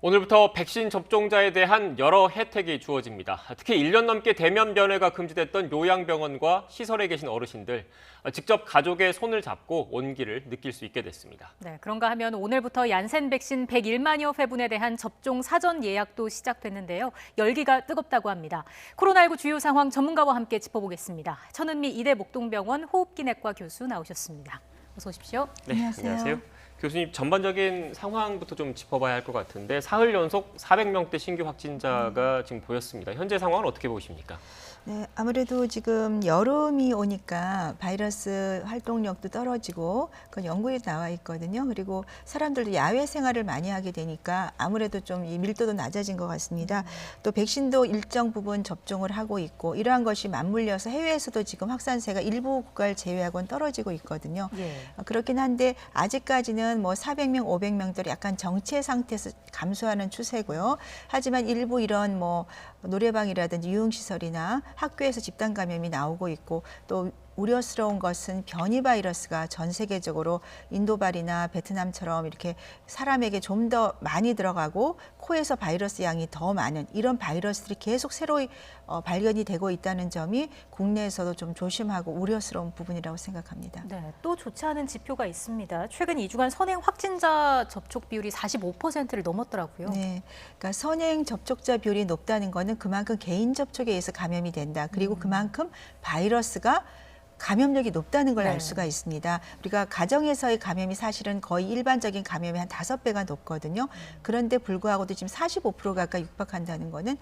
오늘부터 백신 접종자에 대한 여러 혜택이 주어집니다. 특히 1년 넘게 대면 면회가 금지됐던 요양병원과 시설에 계신 어르신들, 직접 가족의 손을 잡고 온기를 느낄 수 있게 됐습니다. 네, 그런가 하면 오늘부터 얀센 백신 101만여 회분에 대한 접종 사전 예약도 시작됐는데요. 열기가 뜨겁다고 합니다. 코로나19 주요 상황 전문가와 함께 짚어보겠습니다. 천은미 이대 목동병원 호흡기내과 교수 나오셨습니다. 어서 오십시오. 네, 안녕하세요. 교수님, 전반적인 상황부터 좀 짚어봐야 할 것 같은데 사흘 연속 400명대 신규 확진자가 지금 보였습니다. 현재 상황은 어떻게 보십니까? 네, 아무래도 지금 여름이 오니까 바이러스 활동력도 떨어지고 그건 연구에 나와 있거든요. 그리고 사람들도 야외 생활을 많이 하게 되니까 아무래도 좀 이 밀도도 낮아진 것 같습니다. 또 백신도 일정 부분 접종을 하고 있고 이러한 것이 맞물려서 해외에서도 지금 확산세가 일부 국가를 제외하고는 떨어지고 있거든요. 그렇긴 한데 아직까지는 뭐 400명, 500명대로 약간 정체 상태에서 감소하는 추세고요. 하지만 일부 이런 뭐 노래방이라든지 유흥시설이나 학교에서 집단 감염이 나오고 있고 또 우려스러운 것은 변이 바이러스가 전 세계적으로 인도발이나 베트남처럼 이렇게 사람에게 좀 더 많이 들어가고 코에서 바이러스 양이 더 많은 이런 바이러스들이 계속 새로이 발견이 되고 있다는 점이 국내에서도 좀 조심하고 우려스러운 부분이라고 생각합니다. 네, 또 좋지 않은 지표가 있습니다. 최근 2주간 선행 확진자 접촉 비율이 45%를 넘었더라고요. 네, 그러니까 선행 접촉자 비율이 높다는 거는 그만큼 개인 접촉에 의해서 감염이 된다. 그리고 그만큼 바이러스가 감염력이 높다는 걸 알 수가 있습니다. 우리가 가정에서의 감염이 사실은 거의 일반적인 감염의 한 5배가 높거든요. 그런데 불구하고도 지금 45% 가까이 육박한다는 거는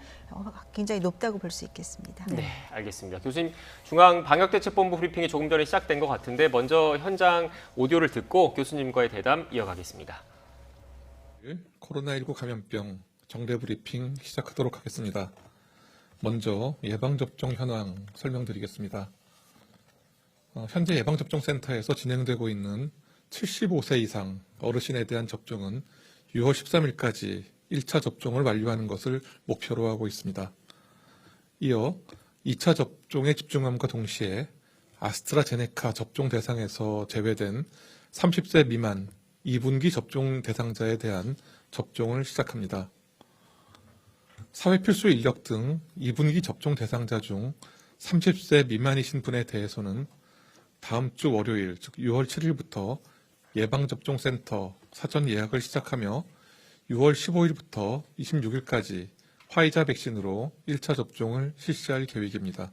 굉장히 높다고 볼 수 있겠습니다. 네, 알겠습니다. 교수님, 중앙방역대책본부 브리핑이 조금 전에 시작된 것 같은데 먼저 현장 오디오를 듣고 교수님과의 대담 이어가겠습니다. 코로나19 감염병 정례 브리핑 시작하도록 하겠습니다. 먼저 예방접종 현황 설명드리겠습니다. 현재 예방접종센터에서 진행되고 있는 75세 이상 어르신에 대한 접종은 6월 13일까지 1차 접종을 완료하는 것을 목표로 하고 있습니다. 이어 2차 접종에 집중함과 동시에 아스트라제네카 접종 대상에서 제외된 30세 미만 2분기 접종 대상자에 대한 접종을 시작합니다. 사회필수 인력 등 2분기 접종 대상자 중 30세 미만이신 분에 대해서는 다음 주 월요일, 즉 6월 7일부터 예방접종센터 사전 예약을 시작하며 6월 15일부터 26일까지 화이자 백신으로 1차 접종을 실시할 계획입니다.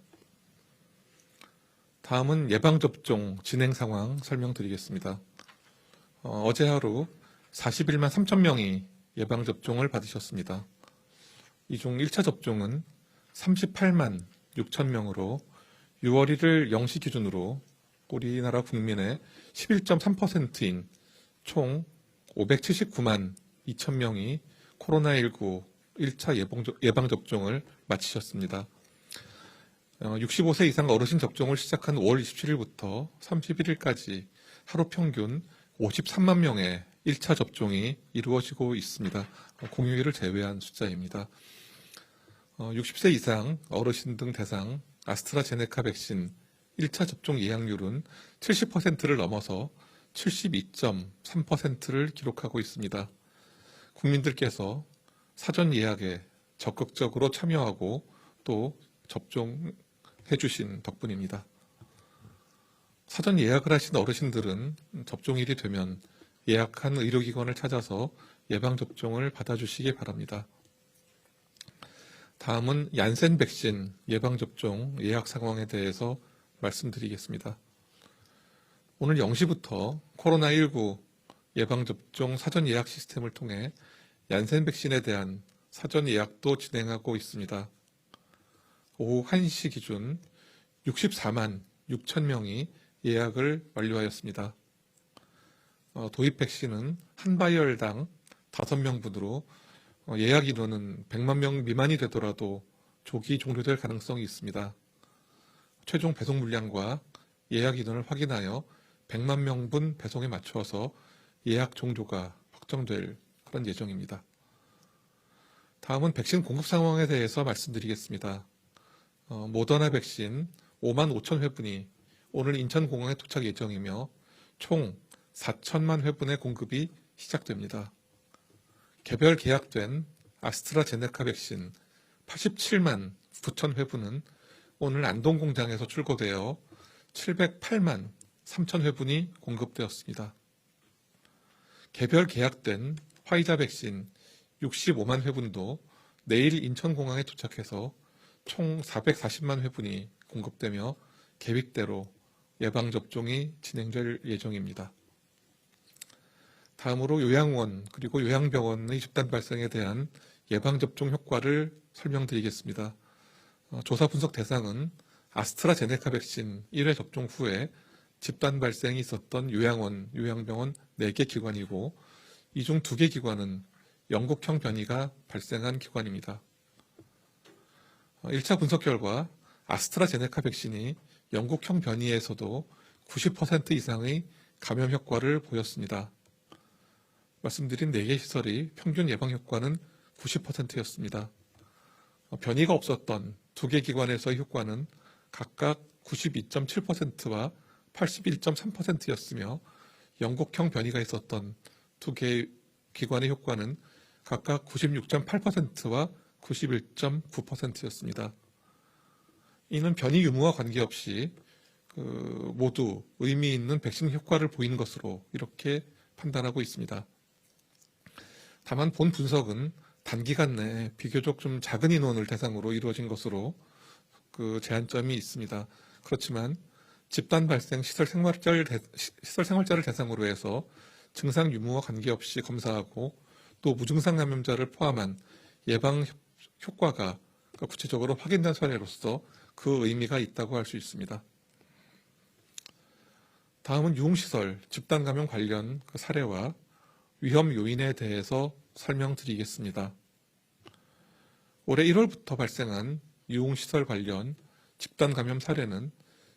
다음은 예방접종 진행 상황 설명드리겠습니다. 어제 하루 41만 3천 명이 예방접종을 받으셨습니다. 이 중 1차 접종은 38만 6천 명으로 6월 1일 0시 기준으로 우리나라 국민의 11.3%인 총 579만 2천 명이 코로나19 1차 예방접종을 마치셨습니다. 65세 이상 어르신 접종을 시작한 5월 27일부터 31일까지 하루 평균 53만 명의 1차 접종이 이루어지고 있습니다. 공휴일을 제외한 숫자입니다. 60세 이상 어르신 등 대상 아스트라제네카 백신 1차 접종 예약률은 70%를 넘어서 72.3%를 기록하고 있습니다. 국민들께서 사전 예약에 적극적으로 참여하고 또 접종해 주신 덕분입니다. 사전 예약을 하신 어르신들은 접종일이 되면 예약한 의료기관을 찾아서 예방접종을 받아주시기 바랍니다. 다음은 얀센 백신 예방접종 예약 상황에 대해서 말씀드리겠습니다. 오늘 0시부터 코로나19 예방접종 사전 예약 시스템을 통해 얀센 백신에 대한 사전 예약도 진행하고 있습니다. 오후 1시 기준 64만 6천 명이 예약을 완료하였습니다. 도입 백신은 한 바이얼당 5명분으로 예약 인원은 100만 명 미만이 되더라도 조기 종료될 가능성이 있습니다. 최종 배송 물량과 예약 인원을 확인하여 100만 명분 배송에 맞춰서 예약 종료가 확정될 그런 예정입니다. 다음은 백신 공급 상황에 대해서 말씀드리겠습니다. 모더나 백신 5만 5천 회분이 오늘 인천공항에 도착 예정이며 총 4천만 회분의 공급이 시작됩니다. 개별 계약된 아스트라제네카 백신 87만 9천 회분은 오늘 안동 공장에서 출고되어 708만 3천 회분이 공급되었습니다. 개별 계약된 화이자 백신 65만 회분도 내일 인천공항에 도착해서 총 440만 회분이 공급되며 계획대로 예방접종이 진행될 예정입니다. 다음으로 요양원 그리고 요양병원의 집단 발생에 대한 예방접종 효과를 설명드리겠습니다. 조사 분석 대상은 아스트라제네카 백신 1회 접종 후에 집단 발생이 있었던 요양원, 요양병원 4개 기관이고 이 중 2개 기관은 영국형 변이가 발생한 기관입니다. 1차 분석 결과 아스트라제네카 백신이 영국형 변이에서도 90% 이상의 감염 효과를 보였습니다. 말씀드린 4개 시설의 평균 예방 효과는 90%였습니다. 변이가 없었던 2개 기관에서의 효과는 각각 92.7%와 81.3%였으며 영국형 변이가 있었던 2개 기관의 효과는 각각 96.8%와 91.9%였습니다. 이는 변이 유무와 관계없이 모두 의미 있는 백신 효과를 보인 것으로 이렇게 판단하고 있습니다. 다만 본 분석은 단기간 내에 비교적 좀 작은 인원을 대상으로 이루어진 것으로 제한점이 있습니다. 그렇지만 집단 발생 시설 생활자를 대상으로 해서 증상 유무와 관계없이 검사하고 또 무증상 감염자를 포함한 예방 효과가 구체적으로 확인된 사례로서 그 의미가 있다고 할 수 있습니다. 다음은 유흥시설 집단 감염 관련 사례와 위험 요인에 대해서 설명드리겠습니다. 올해 1월부터 발생한 유흥시설 관련 집단 감염 사례는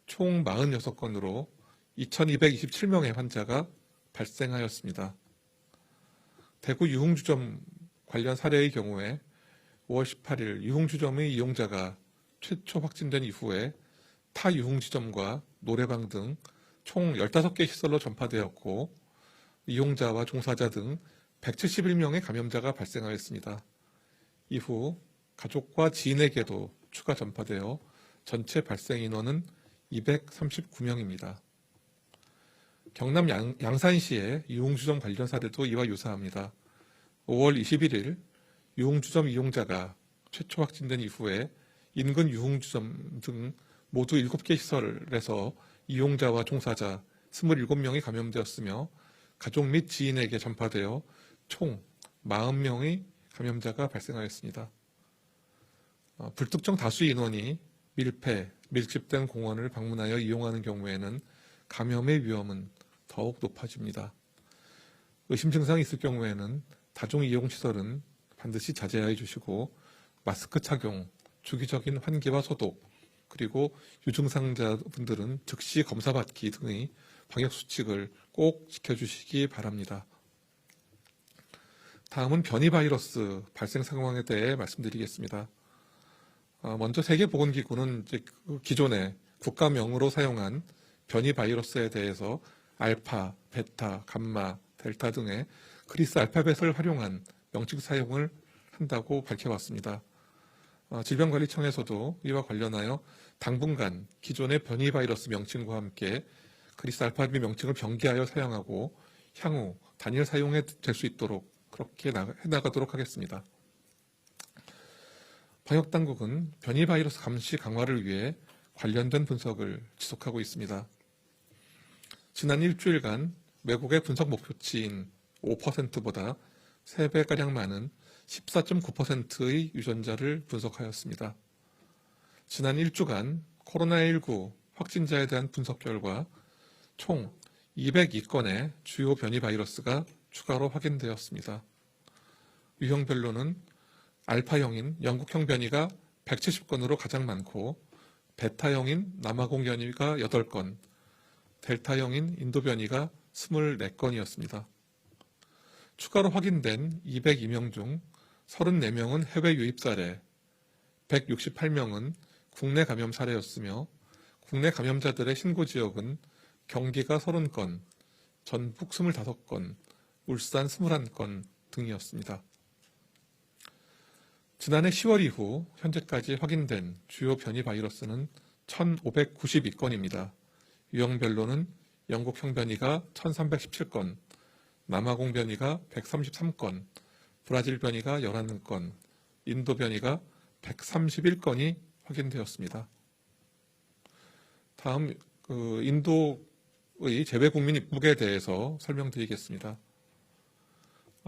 총 46건으로 2,227명의 환자가 발생하였습니다. 대구 유흥주점 관련 사례의 경우에 5월 18일 유흥주점의 이용자가 최초 확진된 이후에 타 유흥지점과 노래방 등 총 15개 시설로 전파되었고 이용자와 종사자 등 171명의 감염자가 발생하였습니다. 이후 가족과 지인에게도 추가 전파되어 전체 발생 인원은 239명입니다. 경남 양산시의 유흥주점 관련 사례도 이와 유사합니다. 5월 21일 유흥주점 이용자가 최초 확진된 이후에 인근 유흥주점 등 모두 7개 시설에서 이용자와 종사자 27명이 감염되었으며 가족 및 지인에게 전파되어 총 40명의 감염자가 발생하였습니다. 불특정 다수 인원이 밀폐, 밀집된 공원을 방문하여 이용하는 경우에는 감염의 위험은 더욱 높아집니다. 의심 증상이 있을 경우에는 다중이용시설은 반드시 자제해 주시고 마스크 착용, 주기적인 환기와 소독, 그리고 유증상자분들은 즉시 검사받기 등의 방역수칙을 꼭 지켜주시기 바랍니다. 다음은 변이 바이러스 발생 상황에 대해 말씀드리겠습니다. 먼저 세계보건기구는 기존에 국가명으로 사용한 변이 바이러스에 대해서 알파, 베타, 감마, 델타 등의 그리스 알파벳을 활용한 명칭 사용을 한다고 밝혀왔습니다. 질병관리청에서도 이와 관련하여 당분간 기존의 변이 바이러스 명칭과 함께 그리스 알파벳 명칭을 병기하여 사용하고 향후 단일 사용이 될 수 있도록 그렇게 해나가도록 하겠습니다. 방역당국은 변이 바이러스 감시 강화를 위해 관련된 분석을 지속하고 있습니다. 지난 일주일간 외국의 분석 목표치인 5%보다 3배가량 많은 14.9%의 유전자를 분석하였습니다. 지난 1주간 코로나19 확진자에 대한 분석 결과 총 202건의 주요 변이 바이러스가 추가로 확인되었습니다. 유형별로는 알파형인 영국형 변이가 170건으로 가장 많고 베타형인 남아공 변이가 8건, 델타형인 인도 변이가 24건이었습니다. 추가로 확인된 202명 중 34명은 해외 유입 사례, 168명은 국내 감염 사례였으며 국내 감염자들의 신고 지역은 경기가 30건, 전북 25건, 울산 21건 등이었습니다. 지난해 10월 이후 현재까지 확인된 주요 변이 바이러스는 1,592건입니다. 유형별로는 영국형 변이가 1,317건, 남아공 변이가 133건, 브라질 변이가 11건, 인도 변이가 131건이 확인되었습니다. 다음 인도의 재외 국민 입국에 대해서 설명드리겠습니다.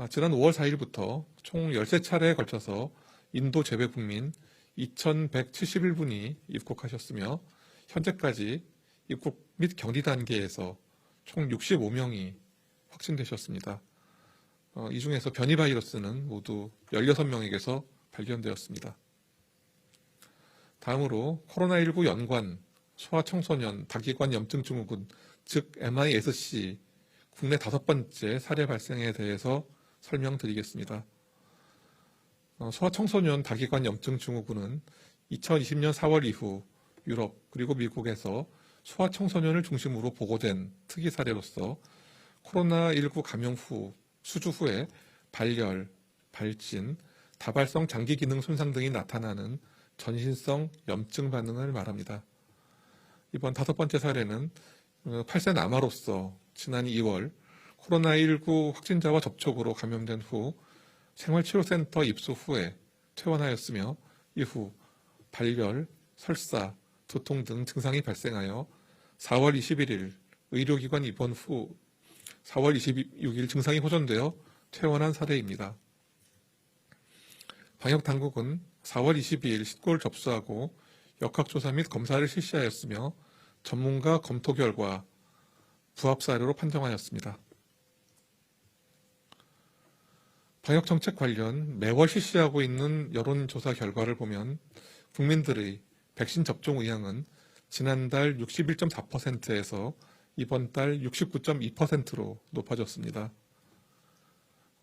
지난 5월 4일부터 총 13차례에 걸쳐서 인도 재외 국민 2,171분이 입국하셨으며 현재까지 입국 및 격리 단계에서 총 65명이 확진되셨습니다. 이 중에서 변이 바이러스는 모두 16명에게서 발견되었습니다. 다음으로 코로나19 연관 소아청소년 다기관 염증 증후군 즉 MIS-C 국내 5번째 사례 발생에 대해서 설명드리겠습니다. 소아청소년 다기관 염증 증후군은 2020년 4월 이후 유럽 그리고 미국에서 소아청소년을 중심으로 보고된 특이 사례로서 코로나19 감염 후 수주 후에 발열, 발진, 다발성 장기 기능 손상 등이 나타나는 전신성 염증 반응을 말합니다. 이번 5번째 사례는 8세 남아로서 지난 2월 코로나19 확진자와 접촉으로 감염된 후 생활치료센터 입소 후에 퇴원하였으며 이후 발열, 설사, 두통 등 증상이 발생하여 4월 21일 의료기관 입원 후 4월 26일 증상이 호전되어 퇴원한 사례입니다. 방역당국은 4월 22일 신고를 접수하고 역학조사 및 검사를 실시하였으며 전문가 검토 결과 부합 사례로 판정하였습니다. 방역정책 관련 매월 실시하고 있는 여론조사 결과를 보면 국민들의 백신 접종 의향은 지난달 61.4%에서 이번 달 69.2%로 높아졌습니다.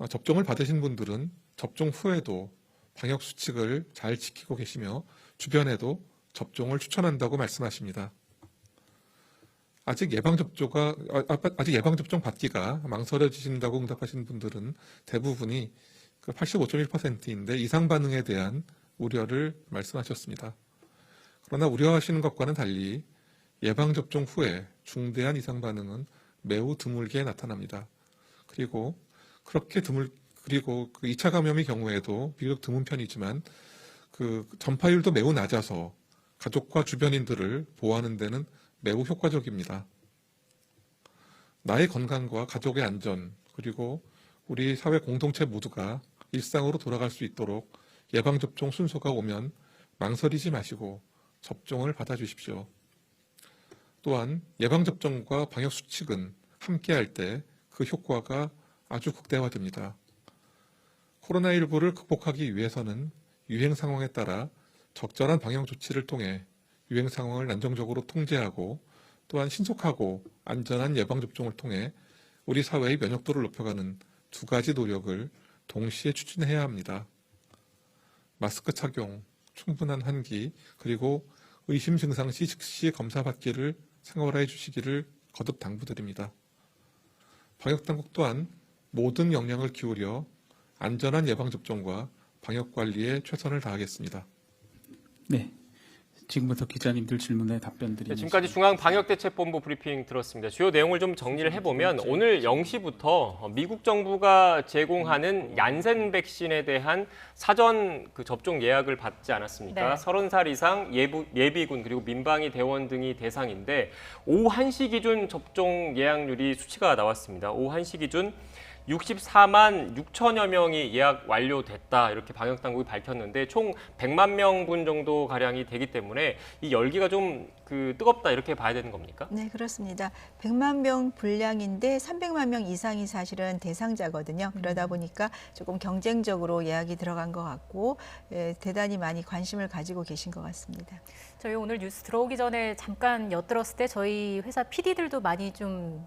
접종을 받으신 분들은 접종 후에도 방역 수칙을 잘 지키고 계시며 주변에도 접종을 추천한다고 말씀하십니다. 아직 예방접종 받기가 망설여지신다고 응답하신 분들은 대부분이 85.1%인데 이상 반응에 대한 우려를 말씀하셨습니다. 그러나 우려하시는 것과는 달리 예방접종 후에 중대한 이상 반응은 매우 드물게 나타납니다. 그리고 그 2차 감염의 경우에도 비교적 드문 편이지만 그 전파율도 매우 낮아서 가족과 주변인들을 보호하는 데는 매우 효과적입니다. 나의 건강과 가족의 안전 그리고 우리 사회 공동체 모두가 일상으로 돌아갈 수 있도록 예방접종 순서가 오면 망설이지 마시고 접종을 받아주십시오. 또한 예방접종과 방역수칙은 함께할 때 그 효과가 아주 극대화됩니다. 코로나19를 극복하기 위해서는 유행 상황에 따라 적절한 방역 조치를 통해 유행 상황을 안정적으로 통제하고 또한 신속하고 안전한 예방접종을 통해 우리 사회의 면역도를 높여가는 두 가지 노력을 동시에 추진해야 합니다. 마스크 착용, 충분한 환기, 그리고 의심 증상 시 즉시 검사받기를 생활화해 주시기를 거듭 당부드립니다. 방역당국 또한 모든 역량을 기울여 안전한 예방접종과 방역관리에 최선을 다하겠습니다. 네, 지금부터 기자님들 질문에 답변 드리겠습니다. 지금까지 중앙방역대책본부 브리핑 들었습니다. 주요 내용을 좀 정리를 해보면 오늘 0시부터 미국 정부가 제공하는 얀센 백신에 대한 사전 접종 예약을 받지 않았습니까? 네. 30살 이상 예비군 그리고 민방위 대원 등이 대상인데 오후 1시 기준 접종 예약률이 수치가 나왔습니다. 오후 1시 기준 64만 6천여 명이 예약 완료됐다 이렇게 방역당국이 밝혔는데 총 100만 명분 정도 가량이 되기 때문에 이 열기가 좀 뜨겁다 이렇게 봐야 되는 겁니까? 네, 그렇습니다. 100만 명 분량인데 300만 명 이상이 사실은 대상자거든요. 그러다 보니까 조금 경쟁적으로 예약이 들어간 것 같고 대단히 많이 관심을 가지고 계신 것 같습니다. 저희 오늘 뉴스 들어오기 전에 잠깐 엿들었을 때 저희 회사 PD들도 많이 좀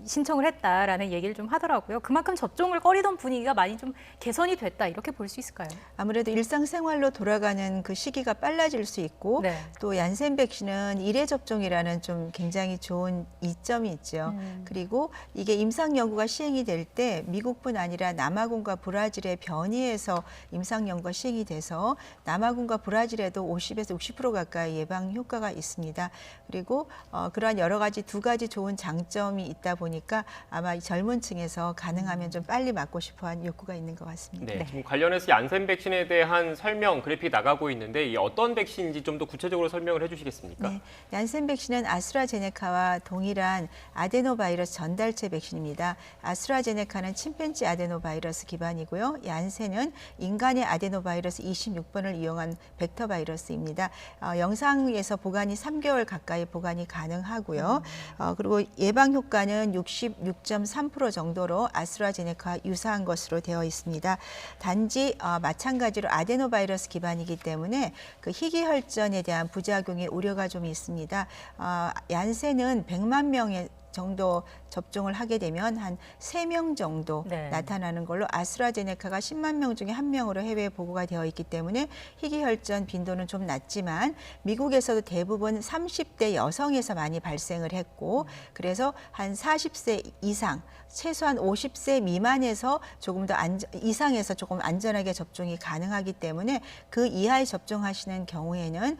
신청을 했다라는 얘기를 좀 하더라고요. 그만큼 접종을 꺼리던 분위기가 많이 좀 개선이 됐다 이렇게 볼 수 있을까요? 아무래도 일상생활로 돌아가는 그 시기가 빨라질 수 있고 네. 또 얀센 백신 백신은 1회 접종이라는 좀 굉장히 좋은 이점이 있죠. 그리고 이게 임상 연구가 시행이 될 때 미국뿐 아니라 남아공과 브라질의 변이에서 임상 연구가 시행이 돼서 남아공과 브라질에도 50에서 60% 가까이 예방 효과가 있습니다. 그리고 그러한 여러 가지 두 가지 좋은 장점이 있다 보니까 아마 이 젊은 층에서 가능하면 좀 빨리 맞고 싶어하는 욕구가 있는 것 같습니다. 네, 지금 관련해서 얀센 백신에 대한 설명 그래픽 나가고 있는데 이 어떤 백신인지 좀 더 구체적으로 설명을 해주시겠습니까? 네, 얀센 백신은 아스트라제네카와 동일한 아데노바이러스 전달체 백신입니다. 아스트라제네카는 침팬지 아데노바이러스 기반이고요. 얀센은 인간의 아데노바이러스 26번을 이용한 벡터 바이러스입니다. 영상에서 보관이 3개월 가까이 보관이 가능하고요. 그리고 예방 효과는 66.3% 정도로 아스트라제네카와 유사한 것으로 되어 있습니다. 단지 마찬가지로 아데노바이러스 기반이기 때문에 그 희귀혈전에 대한 부작용의 우려가 좀 있습니다. 얀센은 100만 명의 정도 접종을 하게 되면 한 3명 정도 네. 나타나는 걸로 아스트라제네카가 10만 명 중에 1명으로 해외에 보고가 되어 있기 때문에 희귀혈전 빈도는 좀 낮지만 미국에서도 대부분 30대 여성에서 많이 발생을 했고 그래서 한 40세 이상 최소한 50세 미만에서 조금 더 이상에서 조금 안전하게 접종이 가능하기 때문에 그 이하에 접종하시는 경우에는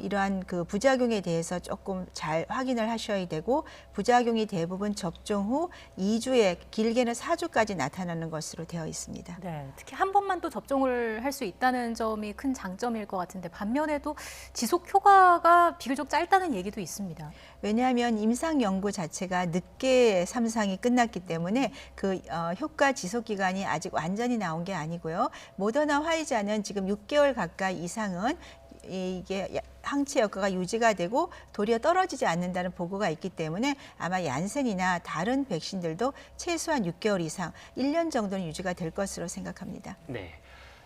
이러한 그 부작용에 대해서 조금 잘 확인을 하셔야 되고 부작용이 대부분 접종 후 2주에 길게는 4주까지 나타나는 것으로 되어 있습니다. 네, 특히 한 번만 또 접종을 할 수 있다는 점이 큰 장점일 것 같은데 반면에도 지속 효과가 비교적 짧다는 얘기도 있습니다. 왜냐하면 임상 연구 자체가 늦게 3상이 끝났기 때문에 그 효과 지속 기간이 아직 완전히 나온 게 아니고요. 모더나 화이자는 지금 6개월 가까이 이상은 이게 항체 효과가 유지가 되고 도리어 떨어지지 않는다는 보고가 있기 때문에 아마 얀센이나 다른 백신들도 최소한 6개월 이상, 1년 정도는 유지가 될 것으로 생각합니다. 네.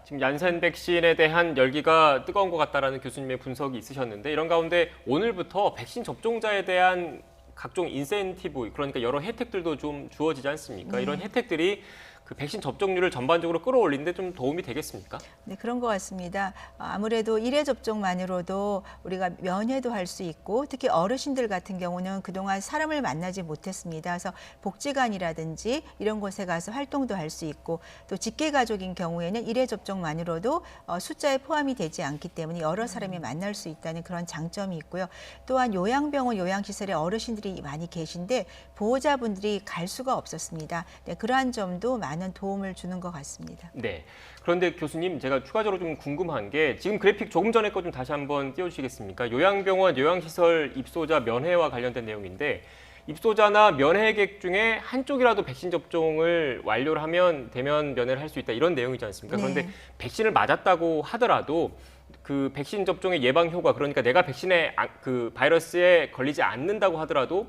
지금 얀센 백신에 대한 열기가 뜨거운 것 같다라는 교수님의 분석이 있으셨는데 이런 가운데 오늘부터 백신 접종자에 대한 각종 인센티브, 그러니까 여러 혜택들도 좀 주어지지 않습니까? 네. 이런 혜택들이 그 백신 접종률을 전반적으로 끌어올리는 데 좀 도움이 되겠습니까? 네, 그런 것 같습니다. 아무래도 1회 접종만으로도 우리가 면회도 할 수 있고 특히 어르신들 같은 경우는 그동안 사람을 만나지 못했습니다. 그래서 복지관이라든지 이런 곳에 가서 활동도 할 수 있고 또 직계가족인 경우에는 1회 접종만으로도 숫자에 포함이 되지 않기 때문에 여러 사람이 만날 수 있다는 그런 장점이 있고요. 또한 요양병원, 요양시설에 어르신들이 많이 계신데 보호자분들이 갈 수가 없었습니다. 네, 그러한 점도 많은 도움을 주는 것 같습니다. 네. 그런데 교수님, 제가 추가적으로 좀 궁금한 게 지금 그래픽 조금 전에 거 좀 다시 한번 띄워주시겠습니까? 요양병원, 요양시설 입소자 면회와 관련된 내용인데 입소자나 면회객 중에 한쪽이라도 백신 접종을 완료를 하면 대면 면회를 할 수 있다 이런 내용이지 않습니까? 그런데 네. 백신을 맞았다고 하더라도 그 백신 접종의 예방 효과, 그러니까 내가 백신에 그 바이러스에 걸리지 않는다고 하더라도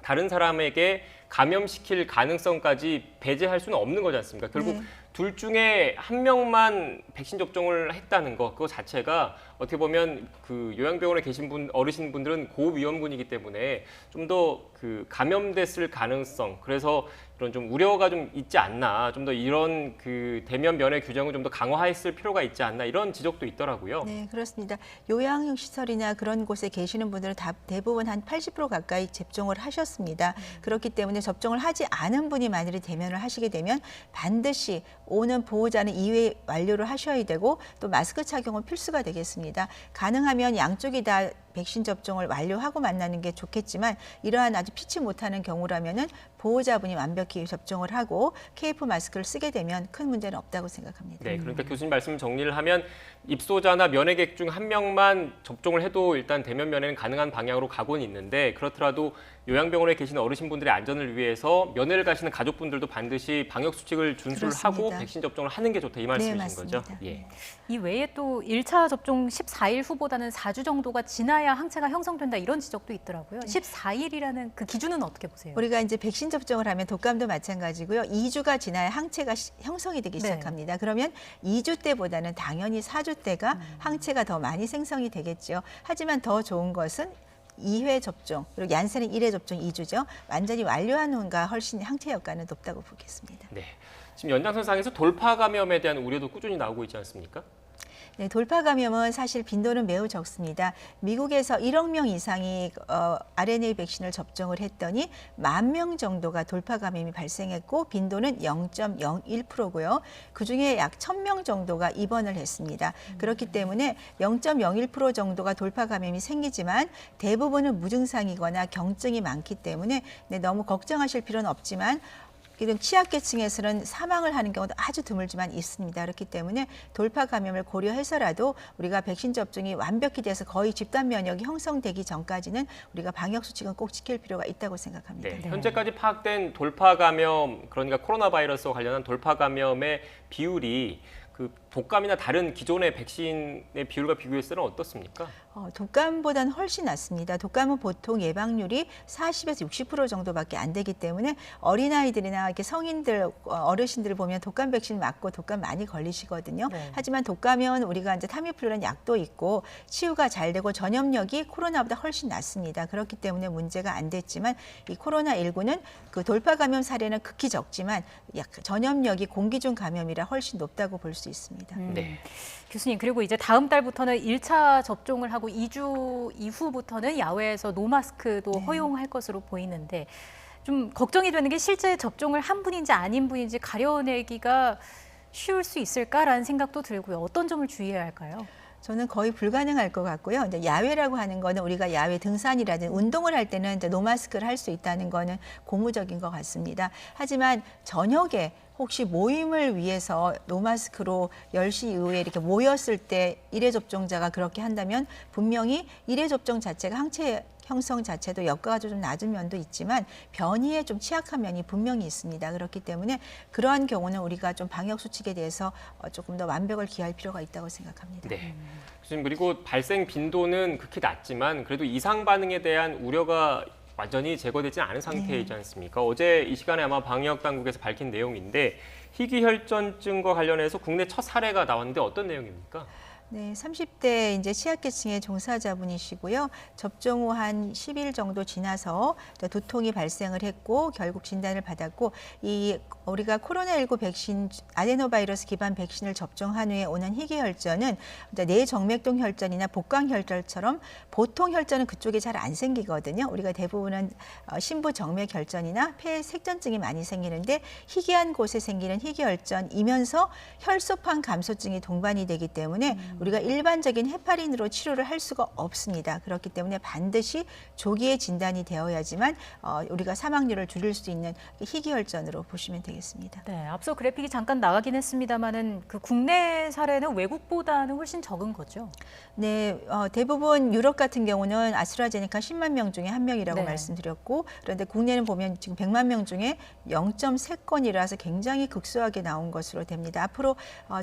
다른 사람에게 감염시킬 가능성까지 배제할 수는 없는 거지 않습니까? 결국 네. 둘 중에 한 명만 백신 접종을 했다는 거, 그거 자체가 어떻게 보면 그 요양병원에 계신 어르신분들은 고위험군이기 때문에 좀 더 그 감염됐을 가능성, 그래서 이런 좀 우려가 좀 있지 않나, 좀 더 이런 그 대면 면회 규정을 좀 더 강화했을 필요가 있지 않나 이런 지적도 있더라고요. 네, 그렇습니다. 요양시설이나 그런 곳에 계시는 분들은 대부분 한 80% 가까이 접종을 하셨습니다. 그렇기 때문에 접종을 하지 않은 분이 만일에 대면을 하시게 되면 반드시 오는 보호자는 2회 완료를 하셔야 되고 또 마스크 착용은 필수가 되겠습니다. 가능하면 양쪽이 다 백신 접종을 완료하고 만나는 게 좋겠지만 이러한 아주 피치 못하는 경우라면은 보호자분이 완벽히 접종을 하고 KF 마스크를 쓰게 되면 큰 문제는 없다고 생각합니다. 네, 그러니까 교수님 말씀 정리를 하면 입소자나 면회객 중 한 명만 접종을 해도 일단 대면 면회는 가능한 방향으로 가고는 있는데 그렇더라도 요양병원에 계신 어르신분들의 안전을 위해서 면회를 가시는 가족분들도 반드시 방역 수칙을 준수를 하고 그렇습니다. 백신 접종을 하는 게 좋다 이 말씀이신 맞습니다. 거죠? 예. 이 외에 또 1차 접종 14일 후보다는 4주 정도가 지나야 항체가 형성된다 이런 지적도 있더라고요. 14일이라는 그 기준은 어떻게 보세요? 우리가 이제 백신 접종을 하면 독감도 마찬가지고요. 2주가 지나야 항체가 형성이 되기 네. 시작합니다. 그러면 2주 때보다는 당연히 4주 때가 항체가 더 많이 생성이 되겠죠. 하지만 더 좋은 것은 2회 접종, 그리고 얀센은 1회 접종 2주죠. 완전히 완료한 후가 훨씬 항체 효과는 높다고 보겠습니다. 네. 지금 연장선상에서 돌파 감염에 대한 우려도 꾸준히 나오고 있지 않습니까? 네, 돌파 감염은 사실 빈도는 매우 적습니다. 미국에서 1억 명 이상이 RNA 백신을 접종을 했더니 10,000명 정도가 돌파 감염이 발생했고 빈도는 0.01%고요. 그중에 약 1,000명 정도가 입원을 했습니다. 그렇기 때문에 0.01% 정도가 돌파 감염이 생기지만 대부분은 무증상이거나 경증이 많기 때문에 너무 걱정하실 필요는 없지만 이런 취약계층에서는 사망을 하는 경우도 아주 드물지만 있습니다. 그렇기 때문에 돌파 감염을 고려해서라도 우리가 백신 접종이 완벽히 돼서 거의 집단 면역이 형성되기 전까지는 우리가 방역 수칙은 꼭 지킬 필요가 있다고 생각합니다. 네, 현재까지 파악된 돌파 감염, 그러니까 코로나 바이러스와 관련한 돌파 감염의 비율이 그 독감이나 다른 기존의 백신의 비율과 비교했을 때는 어떻습니까? 독감보다는 훨씬 낫습니다. 독감은 보통 예방률이 40에서 60% 정도밖에 안 되기 때문에 어린아이들이나 이렇게 성인들, 어르신들을 보면 독감 백신 맞고 독감 많이 걸리시거든요. 네. 하지만 독감은 우리가 이제 타미플루라는 약도 있고 치유가 잘 되고 전염력이 코로나보다 훨씬 낫습니다. 그렇기 때문에 문제가 안 됐지만 이 코로나19는 그 돌파 감염 사례는 극히 적지만 전염력이 공기 중 감염이라 훨씬 높다고 볼 수 있습니다. 네. 교수님, 그리고 이제 다음 달부터는 1차 접종을 하고 2주 이후부터는 야외에서 노마스크도 허용할 것으로 보이는데 좀 걱정이 되는 게 실제 접종을 한 분인지 아닌 분인지 가려내기가 쉬울 수 있을까라는 생각도 들고요. 어떤 점을 주의해야 할까요? 저는 거의 불가능할 것 같고요. 이제 야외라고 하는 거는 우리가 야외 등산이라든지 운동을 할 때는 이제 노마스크를 할 수 있다는 거는 고무적인 것 같습니다. 하지만 저녁에 혹시 모임을 위해서 노마스크로 10시 이후에 이렇게 모였을 때 1회 접종자가 그렇게 한다면 분명히 1회 접종 자체가 항체 형성 자체도 효과가 좀 낮은 면도 있지만 변이에 좀 취약한 면이 분명히 있습니다. 그렇기 때문에 그러한 경우는 우리가 좀 방역 수칙에 대해서 조금 더 완벽을 기할 필요가 있다고 생각합니다. 네. 교수님, 그리고 발생 빈도는 극히 낮지만 그래도 이상 반응에 대한 우려가 완전히 제거되지 않은 상태이지 않습니까? 어제 이 시간에 아마 방역 당국에서 밝힌 내용인데 희귀혈전증과 관련해서 국내 첫 사례가 나왔는데 어떤 내용입니까? 네, 30대 이제 취약계층의 종사자분이시고요. 접종 후 한 10일 정도 지나서 두통이 발생을 했고 결국 진단을 받았고 이 우리가 코로나19 백신 아데노바이러스 기반 백신을 접종한 후에 오는 희귀혈전은 뇌정맥동 혈전이나 복강혈전처럼 보통 혈전은 그쪽에 잘 안 생기거든요. 우리가 대부분은 심부정맥혈전이나 폐색전증이 많이 생기는데 희귀한 곳에 생기는 희귀혈전이면서 혈소판 감소증이 동반이 되기 때문에 우리가 일반적인 헤파린으로 치료를 할 수가 없습니다. 그렇기 때문에 반드시 조기에 진단이 되어야지만 우리가 사망률을 줄일 수 있는 희귀혈전으로 보시면 되겠습니다. 네, 앞서 그래픽이 잠깐 나가긴 했습니다만은 그 국내 사례는 외국보다는 훨씬 적은 거죠? 네, 대부분 유럽 같은 경우는 아스트라제네카 10만 명 중에 1명이라고 네. 말씀드렸고 그런데 국내는 보면 지금 100만 명 중에 0.3건이라서 굉장히 극소하게 나온 것으로 됩니다. 앞으로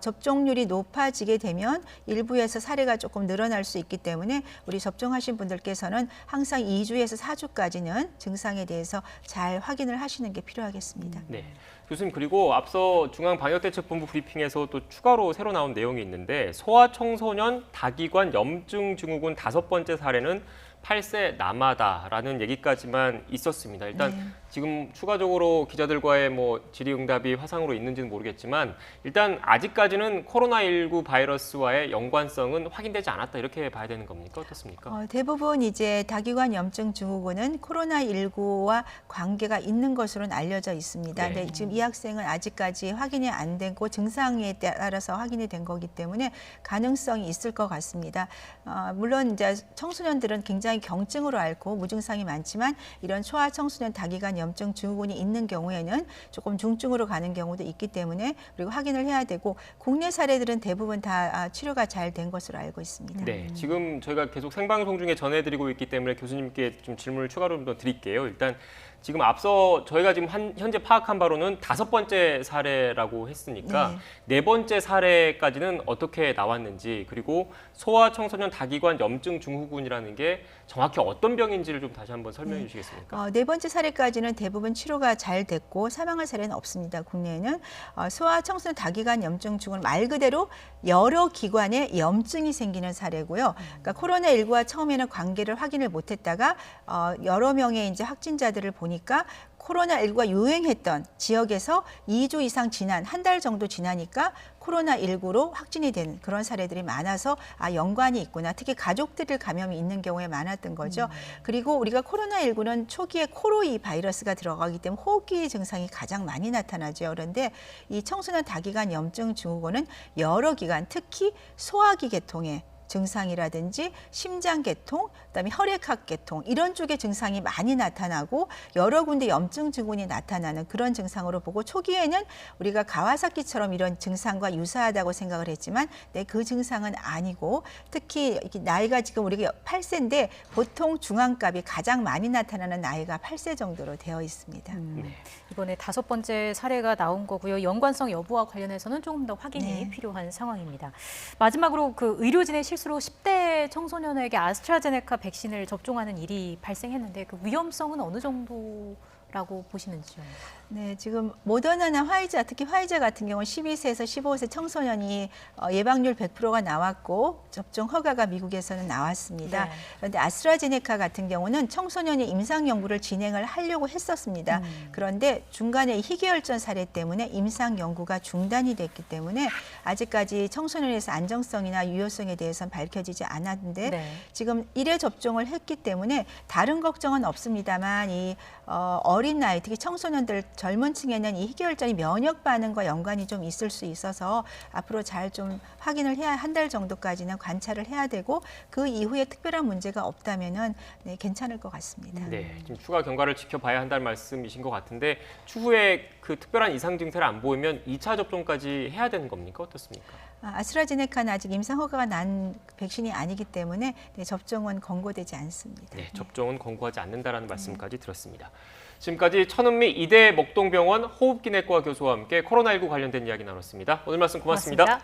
접종률이 높아지게 되면 일부에서 사례가 조금 늘어날 수 있기 때문에 우리 접종하신 분들께서는 항상 2주에서 4주까지는 증상에 대해서 잘 확인을 하시는 게 필요하겠습니다. 네. 교수님, 그리고 앞서 중앙방역대책본부 브리핑에서 또 추가로 새로 나온 내용이 있는데 소아청소년 다기관 염증 증후군 5번째 사례는 8세 남아다라는 얘기까지만 있었습니다. 일단 지금 추가적으로 기자들과의 질의응답이 화상으로 있는지는 모르겠지만 일단 아직까지는 코로나19 바이러스와의 연관성은 확인되지 않았다 이렇게 봐야 되는 겁니까? 어떻습니까? 대부분 이제 다기관 염증 증후군은 코로나19와 관계가 있는 것으로는 알려져 있습니다. 네. 근데 지금 이 학생은 아직까지 확인이 안 되고 증상에 따라서 확인이 된 거기 때문에 가능성이 있을 것 같습니다. 물론 이제 청소년들은 굉장히 경증으로 앓고 무증상이 많지만 이런 초아 청소년 다기관 염증 증후군이 있는 경우에는 조금 중증으로 가는 경우도 있기 때문에 그리고 확인을 해야 되고 국내 사례들은 대부분 다 치료가 잘 된 것으로 알고 있습니다. 네, 지금 저희가 계속 생방송 중에 전해드리고 있기 때문에 교수님께 좀 질문을 추가로 좀 더 드릴게요. 일단 지금 앞서 저희가 지금 현재 파악한 바로는 5번째 사례라고 했으니까 네 번째 사례까지는 어떻게 나왔는지 그리고 소아 청소년 다기관 염증 증후군이라는 게 정확히 어떤 병인지를 좀 다시 한번 설명해 주시겠습니까? 네 번째 사례까지는 대부분 치료가 잘 됐고 사망할 사례는 없습니다. 국내에는 소아 청소년 다기관 염증 증후군 말 그대로 여러 기관에 염증이 생기는 사례고요. 그러니까 코로나19와 처음에는 관계를 확인을 못했다가 여러 명의 이제 확진자들을 보니 보니까 코로나19가 유행했던 지역에서 2주 이상 지난 한 달 정도 지나니까 코로나19로 확진이 된 그런 사례들이 많아서 연관이 있구나. 특히 가족들 감염이 있는 경우에 많았던 거죠. 그리고 우리가 코로나19는 초기에 코로 이 바이러스가 들어가기 때문에 호흡기 증상이 가장 많이 나타나죠. 그런데 이 청소년 다기관 염증 증후군은 여러 기관, 특히 소화기 계통에 증상이라든지 심장계통, 그다음에 혈액학계통 이런 쪽의 증상이 많이 나타나고 여러 군데 염증 증후군이 나타나는 그런 증상으로 보고 초기에는 우리가 가와사키처럼 이런 증상과 유사하다고 생각을 했지만 그 증상은 아니고 특히 나이가 지금 우리가 8세인데 보통 중환갑이 가장 많이 나타나는 나이가 8세 정도로 되어 있습니다. 이번에 5번째 사례가 나온 거고요. 연관성 여부와 관련해서는 조금 더 확인이 네. 필요한 상황입니다. 마지막으로 그 의료진의 실수로 10대 청소년에게 아스트라제네카 백신을 접종하는 일이 발생했는데 그 위험성은 어느 정도라고 보시는지요? 네, 지금 모더나나 화이자, 특히 화이자 같은 경우는 12세에서 15세 청소년이 예방률 100%가 나왔고 접종 허가가 미국에서는 나왔습니다. 네. 그런데 아스트라제네카 같은 경우는 청소년이 임상 연구를 진행을 하려고 했었습니다. 그런데 중간에 희귀혈전 사례 때문에 임상 연구가 중단이 됐기 때문에 아직까지 청소년에서 안정성이나 유효성에 대해서는 밝혀지지 않았는데 네. 지금 1회 접종을 했기 때문에 다른 걱정은 없습니다만 이 어린 나이, 특히 청소년들 젊은 층에는 이 희귀혈전이 면역 반응과 연관이 좀 있을 수 있어서 앞으로 잘 좀 확인을 해야 한 달 정도까지는 관찰을 해야 되고 그 이후에 특별한 문제가 없다면은 네, 괜찮을 것 같습니다. 네, 지금 추가 경과를 지켜봐야 한다는 말씀이신 것 같은데 추후에 그 특별한 이상 증세를 안 보이면 2차 접종까지 해야 되는 겁니까? 어떻습니까? 아스트라제네카는 아직 임상 허가가 난 백신이 아니기 때문에 네, 접종은 권고되지 않습니다. 네, 접종은 권고하지 않는다라는 말씀까지 들었습니다. 지금까지 천은미 이대 목동병원 호흡기내과 교수와 함께 코로나19 관련된 이야기 나눴습니다. 오늘 말씀 고맙습니다.